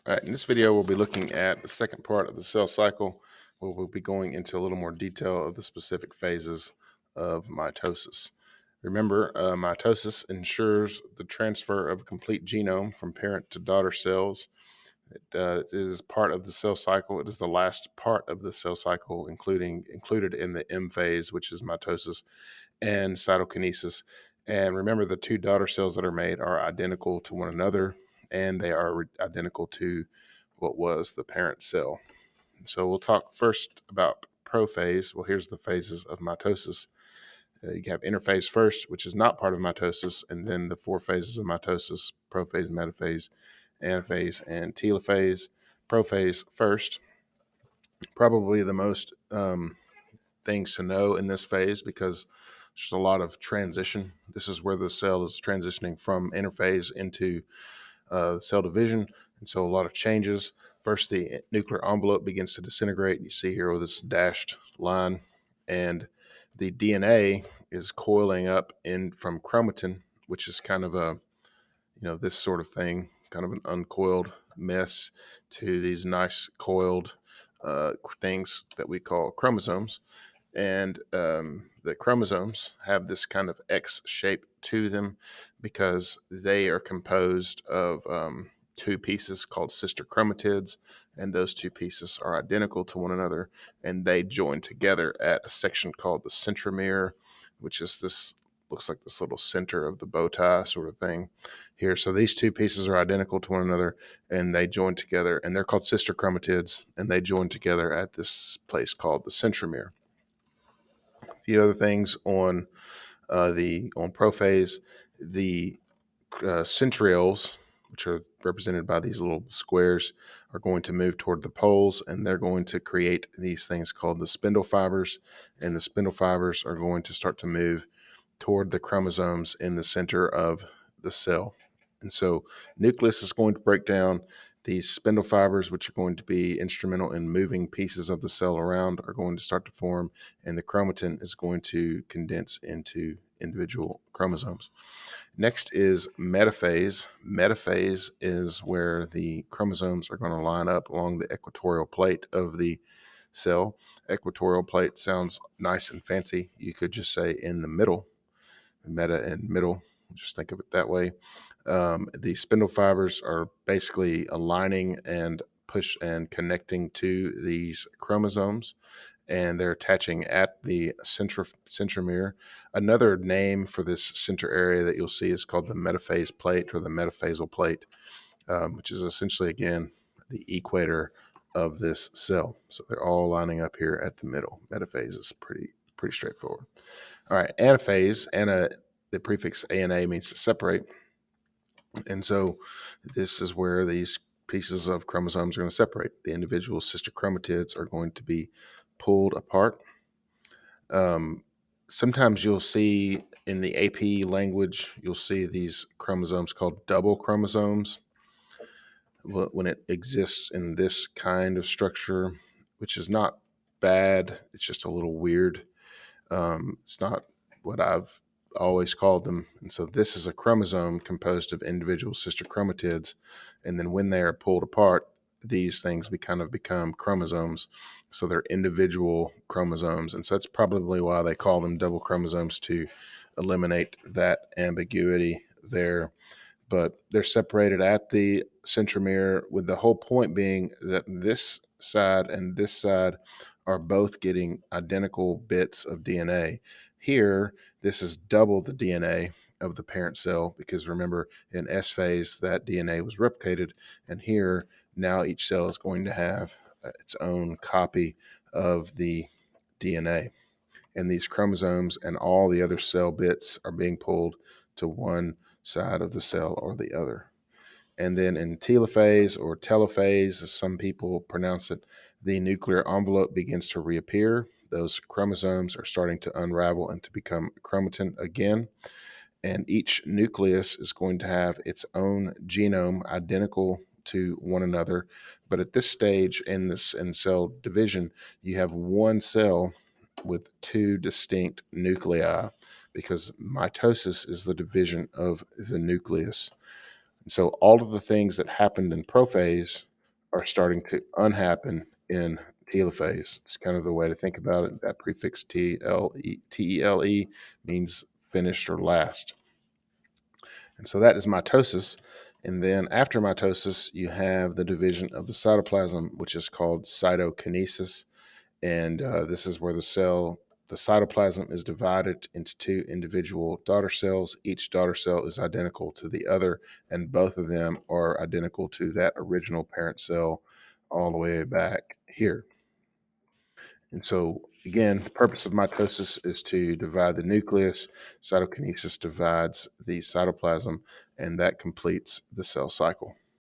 All right, in this video, we'll be looking at the second part of the cell cycle, where we'll be going into a little more detail of the specific phases of mitosis. Remember, mitosis ensures the transfer of a complete genome from parent to daughter cells. It is part of the cell cycle. It is the last part of the cell cycle, included in the M phase, which is mitosis, and cytokinesis. And remember, the two daughter cells that are made are identical to one another, and they are identical to what was the parent cell. So we'll talk first about prophase. Well, here's the phases of mitosis. You have interphase first, which is not part of mitosis, and then the four phases of mitosis: prophase, metaphase, anaphase, and telophase. Prophase first, probably the most things to know in this phase because there's a lot of transition. This is where the cell is transitioning from interphase into cell division, and so a lot of changes. First, the nuclear envelope begins to disintegrate. You see here with this dashed line, and the DNA is coiling up in from chromatin, which is kind of a, this sort of thing, kind of an uncoiled mess, to these nice coiled things that we call chromosomes. And the chromosomes have this kind of X shape to them because they are composed of two pieces called sister chromatids, and those two pieces are identical to one another, and they join together at a section called the centromere, which is this, looks like this little center of the bow tie sort of thing here. So these two pieces are identical to one another, and they join together, and they're called sister chromatids, and they join together at this place called the centromere. A few other things on prophase: the centrioles, which are represented by these little squares, are going to move toward the poles, and they're going to create these things called the spindle fibers, and the spindle fibers are going to start to move toward the chromosomes in the center of the cell. And so nucleus is going to break down. These spindle fibers, which are going to be instrumental in moving pieces of the cell around, are going to start to form, and the chromatin is going to condense into individual chromosomes. Next is metaphase. Metaphase is where the chromosomes are going to line up along the equatorial plate of the cell. Equatorial plate sounds nice and fancy. You could just say in the middle, meta and middle. Just think of it that way. The spindle fibers are basically aligning and push and connecting to these chromosomes, and they're attaching at the centromere. Another name for this center area that you'll see is called the metaphase plate or the metaphasal plate, which is essentially, again, the equator of this cell. So they're all lining up here at the middle. Metaphase is pretty straightforward. All right, anaphase, the prefix ana means to separate. And so this is where these pieces of chromosomes are going to separate. The individual sister chromatids are going to be pulled apart. Sometimes you'll see in the AP language, you'll see these chromosomes called double chromosomes when it exists in this kind of structure, which is not bad. It's just a little weird. It's not what I've always called them. And so this is a chromosome composed of individual sister chromatids. And then when they are pulled apart, these things become chromosomes. So they're individual chromosomes. And so that's probably why they call them double chromosomes, to eliminate that ambiguity there. But they're separated at the centromere, with the whole point being that this side and this side are both getting identical bits of DNA. Here, this is double the DNA of the parent cell, because remember, in S phase, that DNA was replicated, and here, now each cell is going to have its own copy of the DNA. And these chromosomes and all the other cell bits are being pulled to one side of the cell or the other. And then in telophase, or telophase, as some people pronounce it, the nuclear envelope begins to reappear. Those chromosomes are starting to unravel and to become chromatin again. And each nucleus is going to have its own genome identical to one another. But at this stage in cell division, you have one cell with two distinct nuclei, because mitosis is the division of the nucleus. So all of the things that happened in prophase are starting to unhappen in telophase. It's kind of the way to think about it. That prefix T-E-L-E means finished or last. And so that is mitosis. And then after mitosis, you have the division of the cytoplasm, which is called cytokinesis. And this is where the cytoplasm is divided into two individual daughter cells. Each daughter cell is identical to the other, and both of them are identical to that original parent cell all the way back here. And so, again, the purpose of mitosis is to divide the nucleus. Cytokinesis divides the cytoplasm, and that completes the cell cycle.